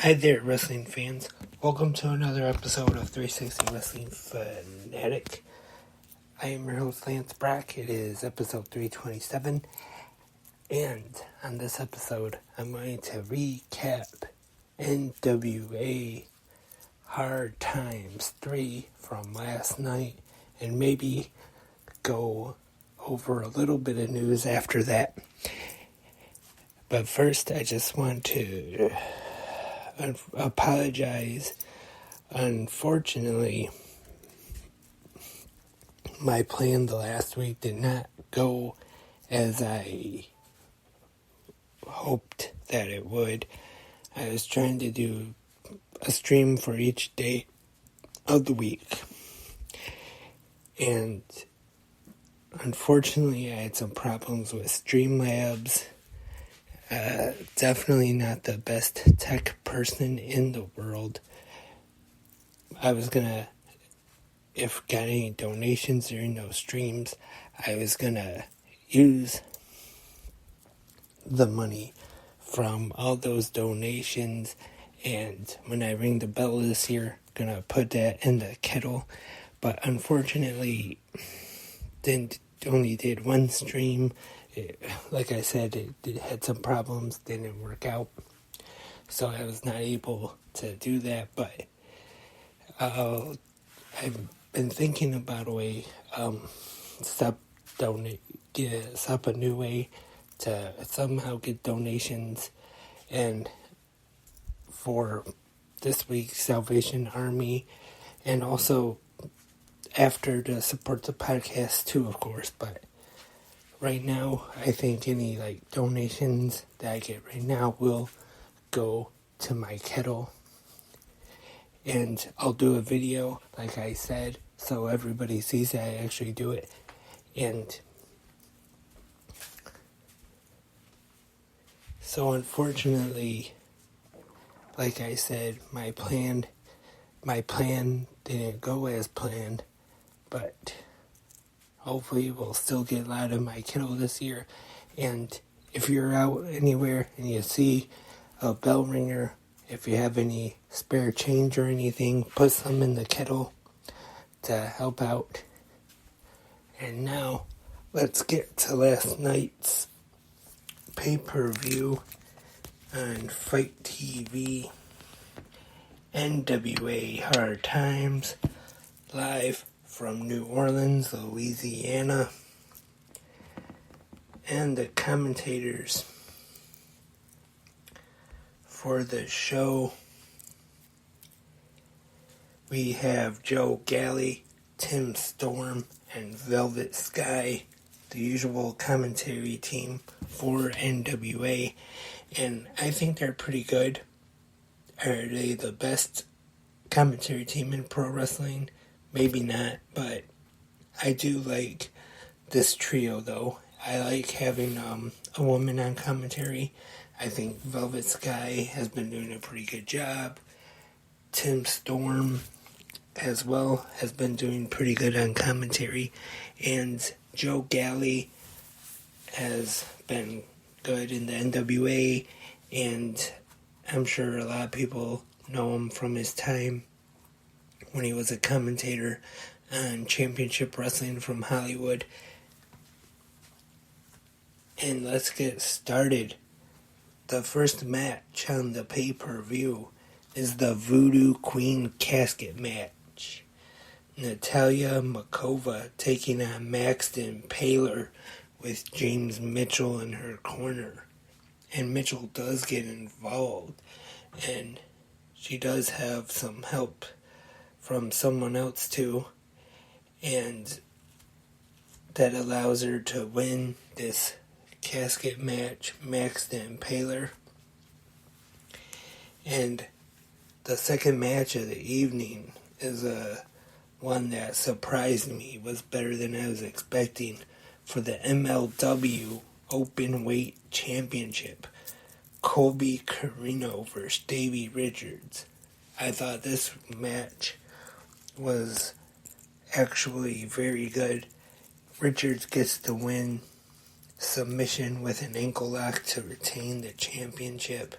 Hi there, wrestling fans. Welcome to another episode of 360 Wrestling Fanatic. I am your host, Lance Brack. It is episode 327. And on this episode, I'm going to recap NWA Hard Times 3 from last night and maybe go over a little bit of news after that. But first, I just want to apologize. Unfortunately, my plan the last week did not go as I hoped that it would. I was trying to do a stream for each day of the week, and unfortunately I had some problems with Streamlabs. Definitely not the best tech person in the world. I was gonna, if got any donations during those streams, I was gonna use the money from all those donations, and when I ring the bell this year, gonna put that in the kettle. But unfortunately, only did one stream. Like I said, it had some problems, didn't work out, so I was not able to do that. But I've been thinking about a way, stop a new way to somehow get donations, and for this week's Salvation Army, and also after to support the podcast too, of course. But right now, I think any donations that I get right now will go to my kettle. And I'll do a video, like I said, so everybody sees that I actually do it. And so unfortunately, like I said, my plan didn't go as planned, but hopefully we'll still get a lot of my kettle this year. And if you're out anywhere and you see a bell ringer, if you have any spare change or anything, put some in the kettle to help out. And now, let's get to last night's pay-per-view on Fight TV. NWA Hard Times, live from New Orleans, Louisiana. And the commentators for the show, we have Joe Galley, Tim Storm, and Velvet Sky, the usual commentary team for NWA, and I think they're pretty good. Are they the best commentary team in pro wrestling? Maybe not, but I do like this trio though. I like having a woman on commentary. I think Velvet Sky has been doing a pretty good job. Tim Storm as well has been doing pretty good on commentary. And Joe Galley has been good in the NWA, and I'm sure a lot of people know him from his time when he was a commentator on Championship Wrestling from Hollywood. And let's get started. The first match on the pay-per-view is the Voodoo Queen Casket match. Natalia Makova taking on Maxton Paler with James Mitchell in her corner. And Mitchell does get involved, and she does have some help from someone else too, and that allows her to win this casket match, Maxton Paler. And the second match of the evening is one that surprised me, was better than I was expecting, for the MLW Openweight Championship. Colby Carino versus Davey Richards. I thought this match was actually very good. Richards gets the win, submission with an ankle lock to retain the championship.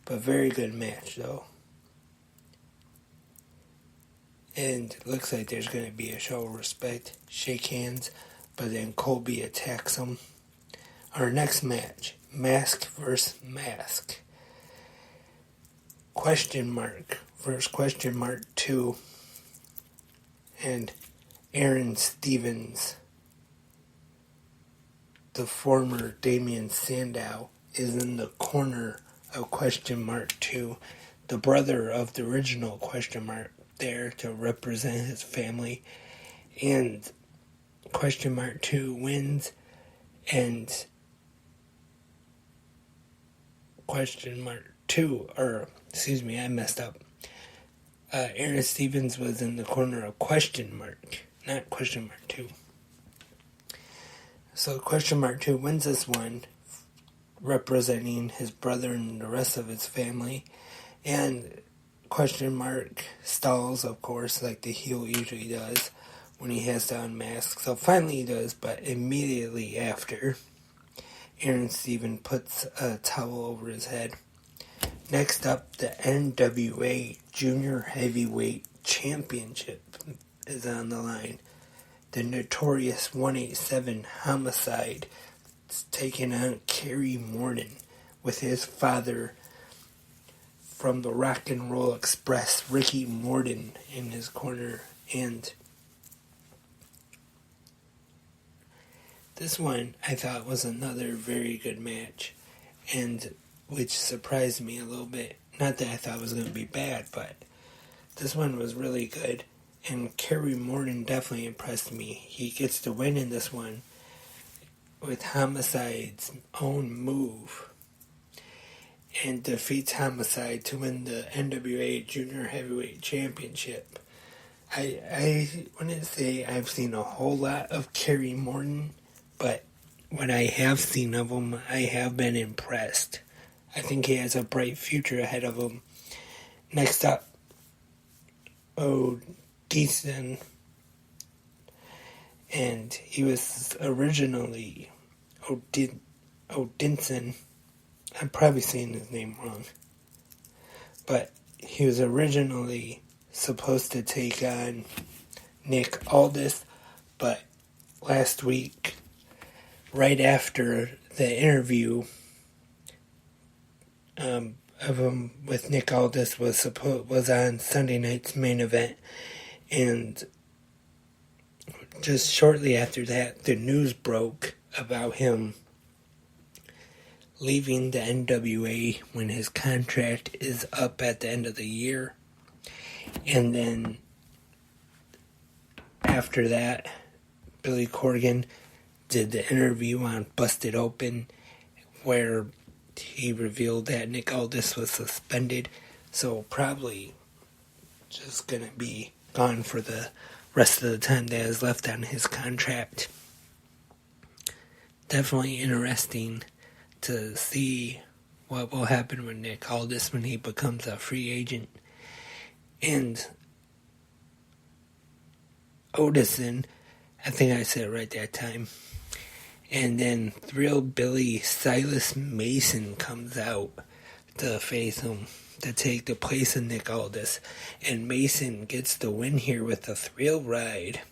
But very good match, though. And it looks like there's going to be a show of respect. Shake hands. But then Colby attacks him. Our next match. Mask versus Mask. Question mark versus question mark 2. And Aaron Stevens, the former Damien Sandow, is in the corner of question mark 2. The brother of the original question mark there to represent his family. And question mark 2 wins. And question mark 2, I messed up. Aaron Stevens was in the corner of question mark, not question mark 2. So question mark 2 wins this one, representing his brother and the rest of his family. And question mark stalls, of course, like the heel usually does when he has to unmask. So finally he does, but immediately after, Aaron Stevens puts a towel over his head. Next up, the NWA Junior Heavyweight Championship is on the line. The notorious 187 Homicide is taking on Kerry Morton with his father from the Rock and Roll Express, Ricky Morton, in his corner. And this one I thought was another very good match, and which surprised me a little bit. Not that I thought it was going to be bad, but this one was really good. And Kerry Morton definitely impressed me. He gets the win in this one with Homicide's own move and defeats Homicide to win the NWA Junior Heavyweight Championship. I wouldn't say I've seen a whole lot of Kerry Morton, but what I have seen of him, I have been impressed. I think he has a bright future ahead of him. Next up, Odinson. And he was originally Odinson. I'm probably saying his name wrong. But he was originally supposed to take on Nick Aldis. But last week, right after the interview of him with Nick Aldis was on Sunday night's main event, and just shortly after that, the news broke about him leaving the NWA when his contract is up at the end of the year. And then after that, Billy Corgan did the interview on Busted Open, where he revealed that Nick Aldis was suspended, so probably just gonna be gone for the rest of the time that is left on his contract. Definitely interesting to see what will happen with Nick Aldis when he becomes a free agent. And Odinson, I think I said it right that time. And then Thrill Billy Silas Mason comes out to face him, to take the place of Nick Aldis. And Mason gets the win here with a thrill ride,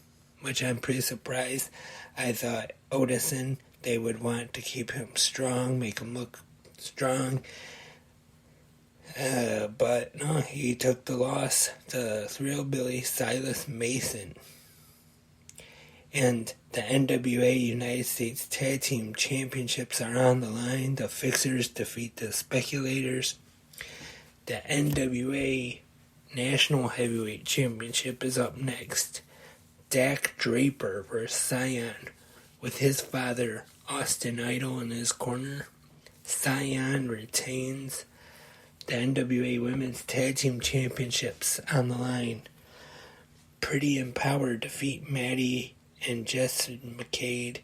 which I'm pretty surprised. I thought Odinson, they would want to keep him strong, make him look strong. But no, he took the loss to Thrill Billy Silas Mason. And the NWA United States Tag Team Championships are on the line. The Fixers defeat the Speculators. The NWA National Heavyweight Championship is up next. Dak Draper vs. Cyan with his father Austin Idol in his corner. Cyan retains. The NWA Women's Tag Team Championships on the line. Pretty Empowered defeat Maddie and Jess McCade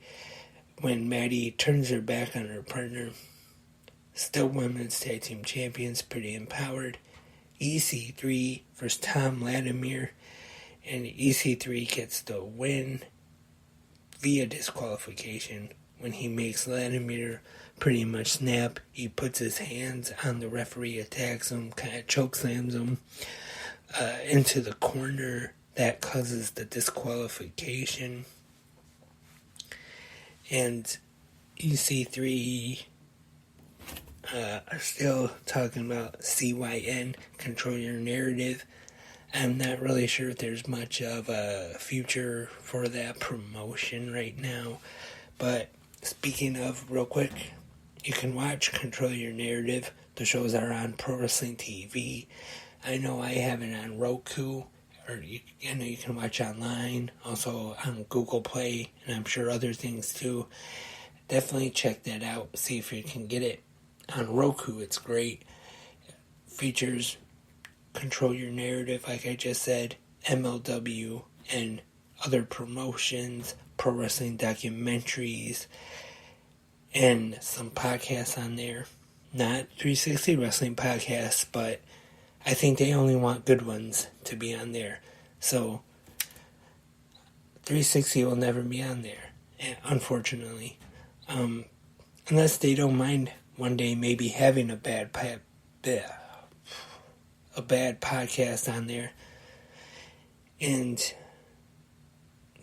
when Maddie turns her back on her partner. Still Women's Tag Team Champions, Pretty Empowered. EC3 versus Tom Latimer, and EC3 gets the win via disqualification when he makes Vladimir pretty much snap. He puts his hands on the referee, attacks him, kind of chokeslams him into the corner. That causes the disqualification. And EC3 are still talking about CYN, control your narrative. I'm not really sure if there's much of a future for that promotion right now. But speaking of, real quick, you can watch Control Your Narrative. The shows are on Pro Wrestling TV. I know I have it on Roku, or you can watch online, also on Google Play, and I'm sure other things too. Definitely check that out, see if you can get it. On Roku, it's great. Features Control Your Narrative, like I just said, MLW, and other promotions, pro wrestling documentaries, and some podcasts on there. Not 360 Wrestling podcasts, but I think they only want good ones to be on there. So 360 will never be on there, unfortunately. Unless they don't mind one day maybe having a bad podcast on there. And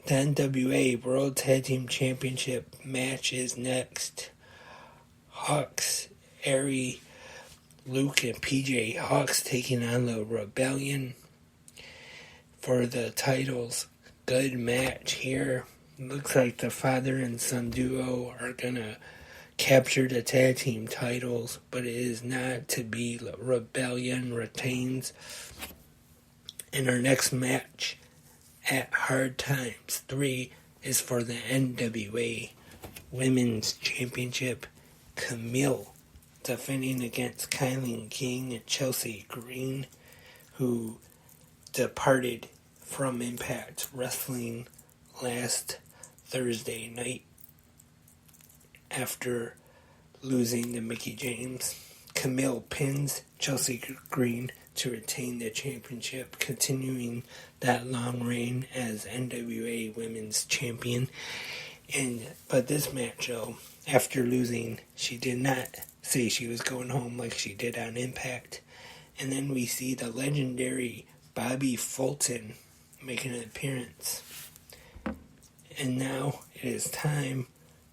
the NWA World Tag Team Championship match is next. Hawks, Ari, Luke, and PJ Hawks taking on the Rebellion for the titles. Good match here. Looks like the father and son duo are gonna capture the tag team titles, but it is not to be. Rebellion retains. And our next match at Hard Times 3 is for the NWA Women's Championship. Camille defending against Kylie King and Chelsea Green, who departed from Impact Wrestling last Thursday night after losing to Mickie James. Camille pins Chelsea Green to retain the championship, continuing that long reign as NWA Women's Champion. But this match, though, after losing, she did not say she was going home like she did on Impact. And then we see the legendary Bobby Fulton making an appearance. And now it is time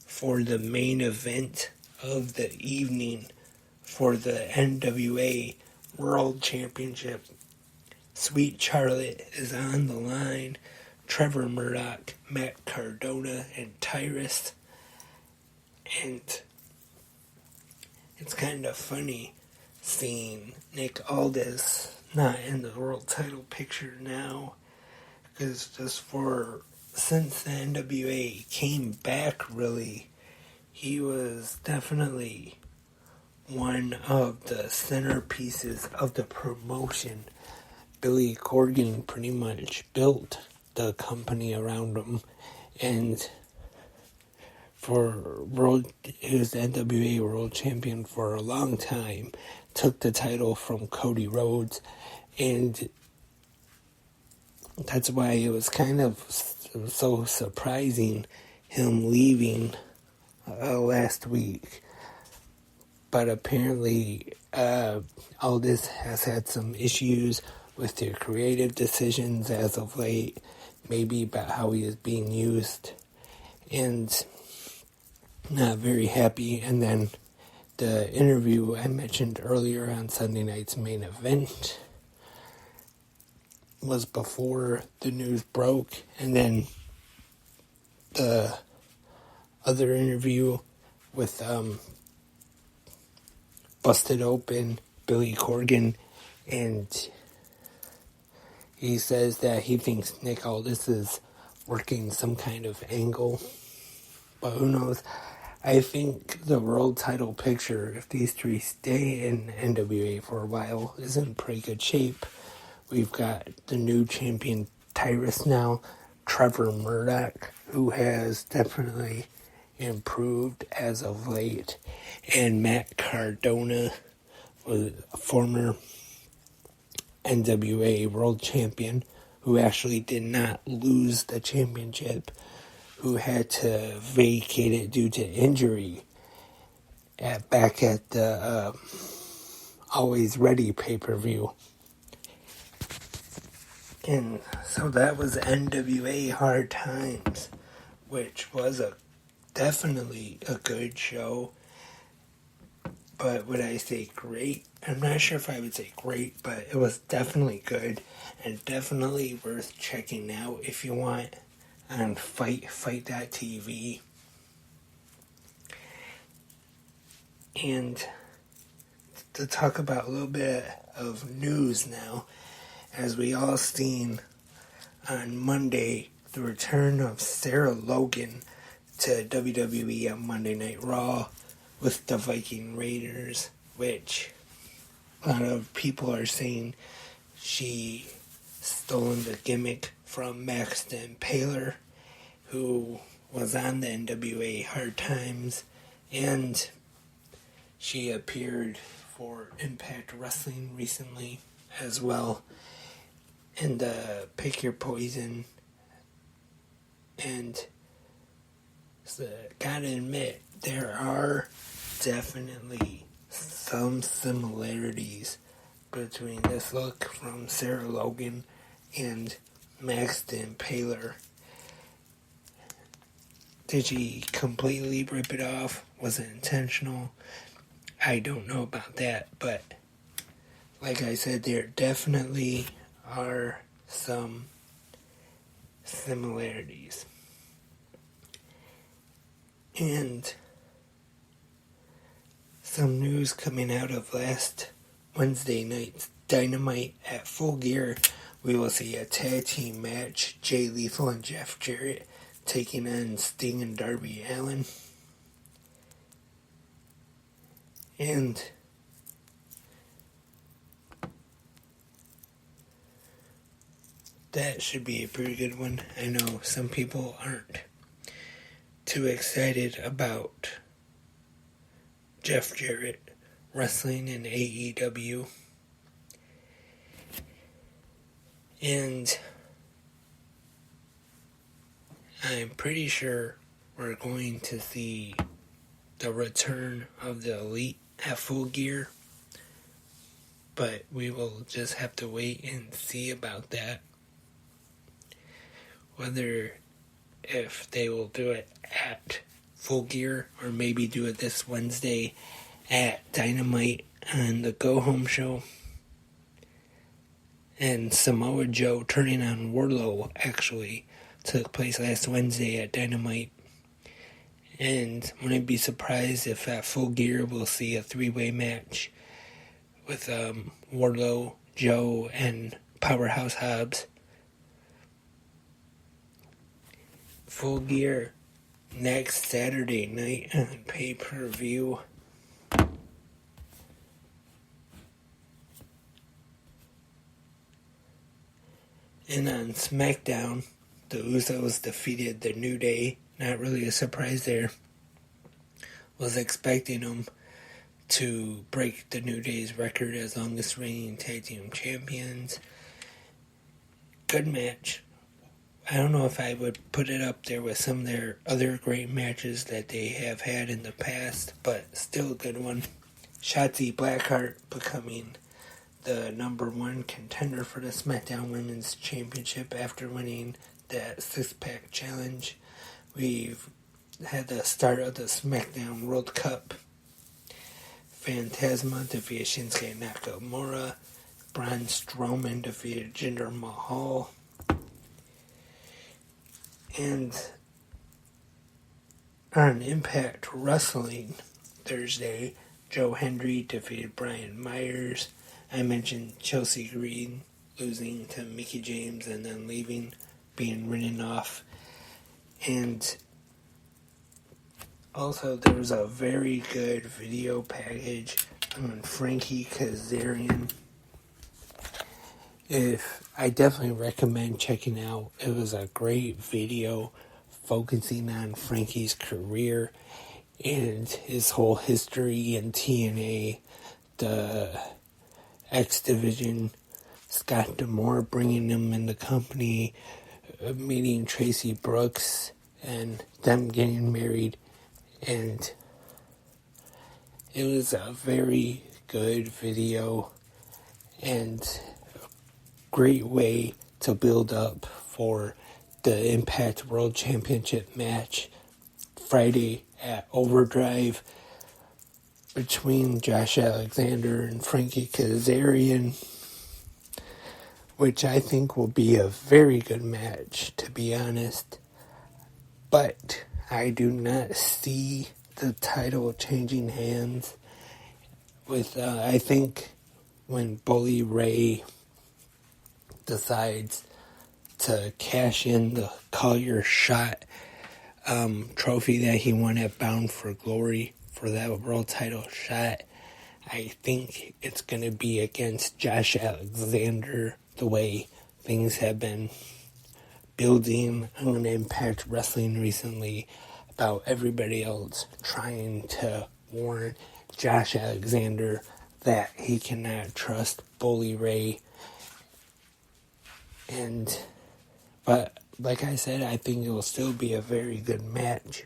for the main event of the evening for the NWA World Championship. Sweet Charlotte is on the line. Trevor Murdoch, Matt Cardona, and Tyrus. And it's kind of funny seeing Nick Aldis not in the world title picture now. Because since the NWA came back, really, he was definitely one of the centerpieces of the promotion. Billy Corgan pretty much built the company around him, and he was the NWA World Champion for a long time, took the title from Cody Rhodes, and that's why it was kind of so surprising him leaving last week. But apparently Aldis has had some issues with their creative decisions as of late, maybe about how he is being used, and not very happy. And then the interview I mentioned earlier on Sunday night's main event was before the news broke, and then the other interview with Busted Open, Billy Corgan, and he says that he thinks Nick Aldis is working some kind of angle, but who knows. I think the world title picture, if these three stay in NWA for a while, is in pretty good shape. We've got the new champion Tyrus now, Trevor Murdoch, who has definitely improved as of late, and Matt Cardona, was a former NWA World Champion, who actually did not lose the championship who had to vacate it due to injury back at the Always Ready pay-per-view. And so that was NWA Hard Times, which was definitely a good show. But would I say great? I'm not sure if I would say great, but it was definitely good and definitely worth checking out if you want on fight.tv. And to talk about a little bit of news now, as we all seen on Monday, the return of Sarah Logan to WWE on Monday Night Raw with the Viking Raiders, which a lot of people are saying she stolen the gimmick from Max the Impaler, who was on the NWA Hard Times, and she appeared for Impact Wrestling recently as well in the Pick Your Poison. And so, gotta admit, there are definitely some similarities between this look from Sarah Logan and Max the Impaler. Did she completely rip it off? Was it intentional? I don't know about that, but like I said, there definitely are some similarities. And some news coming out of last Wednesday night's Dynamite at Full Gear. We will see a tag team match, Jay Lethal and Jeff Jarrett taking on Sting and Darby Allin. And that should be a pretty good one. I know some people aren't too excited about Jeff Jarrett wrestling in AEW. And I'm pretty sure we're going to see the return of the Elite at Full Gear. But we will just have to wait and see about that. Whether if they will do it at Full Gear or maybe do it this Wednesday at Dynamite on the Go Home show. And Samoa Joe turning on Wardlow actually took place last Wednesday at Dynamite. And wouldn't be surprised if at Full Gear we'll see a three-way match with Wardlow, Joe, and Powerhouse Hobbs. Full Gear next Saturday night on pay-per-view. And on SmackDown, the Usos defeated the New Day. Not really a surprise there. Was expecting them to break the New Day's record as longest reigning tag team champions. Good match. I don't know if I would put it up there with some of their other great matches that they have had in the past, but still a good one. Shotzi Blackheart becoming the number one contender for the SmackDown Women's Championship after winning that six-pack challenge. We've had the start of the SmackDown World Cup. Phantasma defeated Shinsuke Nakamura. Braun Strowman defeated Jinder Mahal. And on Impact Wrestling Thursday, Joe Hendry defeated Brian Myers. I mentioned Chelsea Green losing to Mickie James and then leaving, being written off. And also there was a very good video package on Frankie Kazarian. I definitely recommend checking out. It was a great video focusing on Frankie's career and his whole history in TNA, the X Division, Scott D'Amore bringing him in the company, meeting Tracy Brooks and them getting married, and it was a very good video and great way to build up for the Impact World Championship match Friday at Overdrive between Josh Alexander and Frankie Kazarian, which I think will be a very good match, to be honest. But I do not see the title changing hands with, I think when Bully Ray decides to cash in the Call Your Shot trophy that he won at Bound for Glory for that world title shot, I think it's going to be against Josh Alexander, the way things have been building on Impact Wrestling recently about everybody else trying to warn Josh Alexander that he cannot trust Bully Ray. But like I said, I think it will still be a very good match.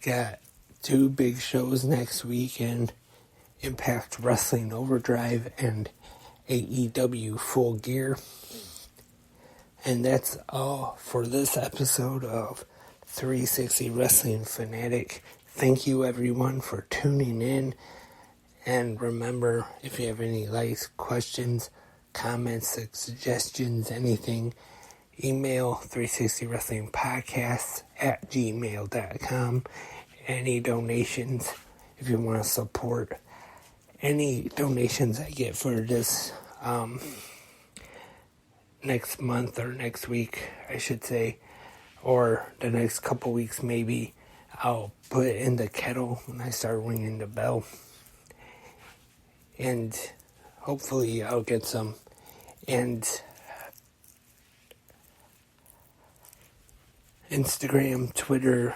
Got 2 big shows next weekend, Impact Wrestling Overdrive and AEW Full Gear. And that's all for this episode of 360 Wrestling Fanatic. Thank you everyone for tuning in. And remember, if you have any likes, questions, comments, suggestions, anything, email 360wrestlingpodcasts@gmail.com. Any donations, if you want to support any donations I get for this next month or next week, I should say, or the next couple weeks maybe, I'll put it in the kettle when I start ringing the bell. And hopefully I'll get some. And Instagram, Twitter,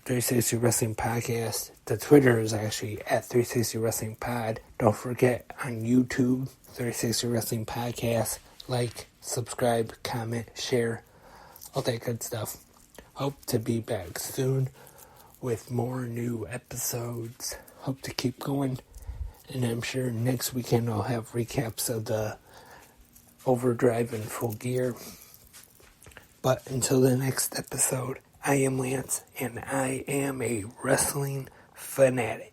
360 Wrestling Podcast. The Twitter is actually at 360 Wrestling Pod. Don't forget on YouTube, 360 Wrestling Podcast. Like, subscribe, comment, share, all that good stuff. Hope to be back soon with more new episodes. Hope to keep going. And I'm sure next weekend I'll have recaps of the Overdrive and Full Gear. But until the next episode, I am Lance, and I am a wrestling fanatic.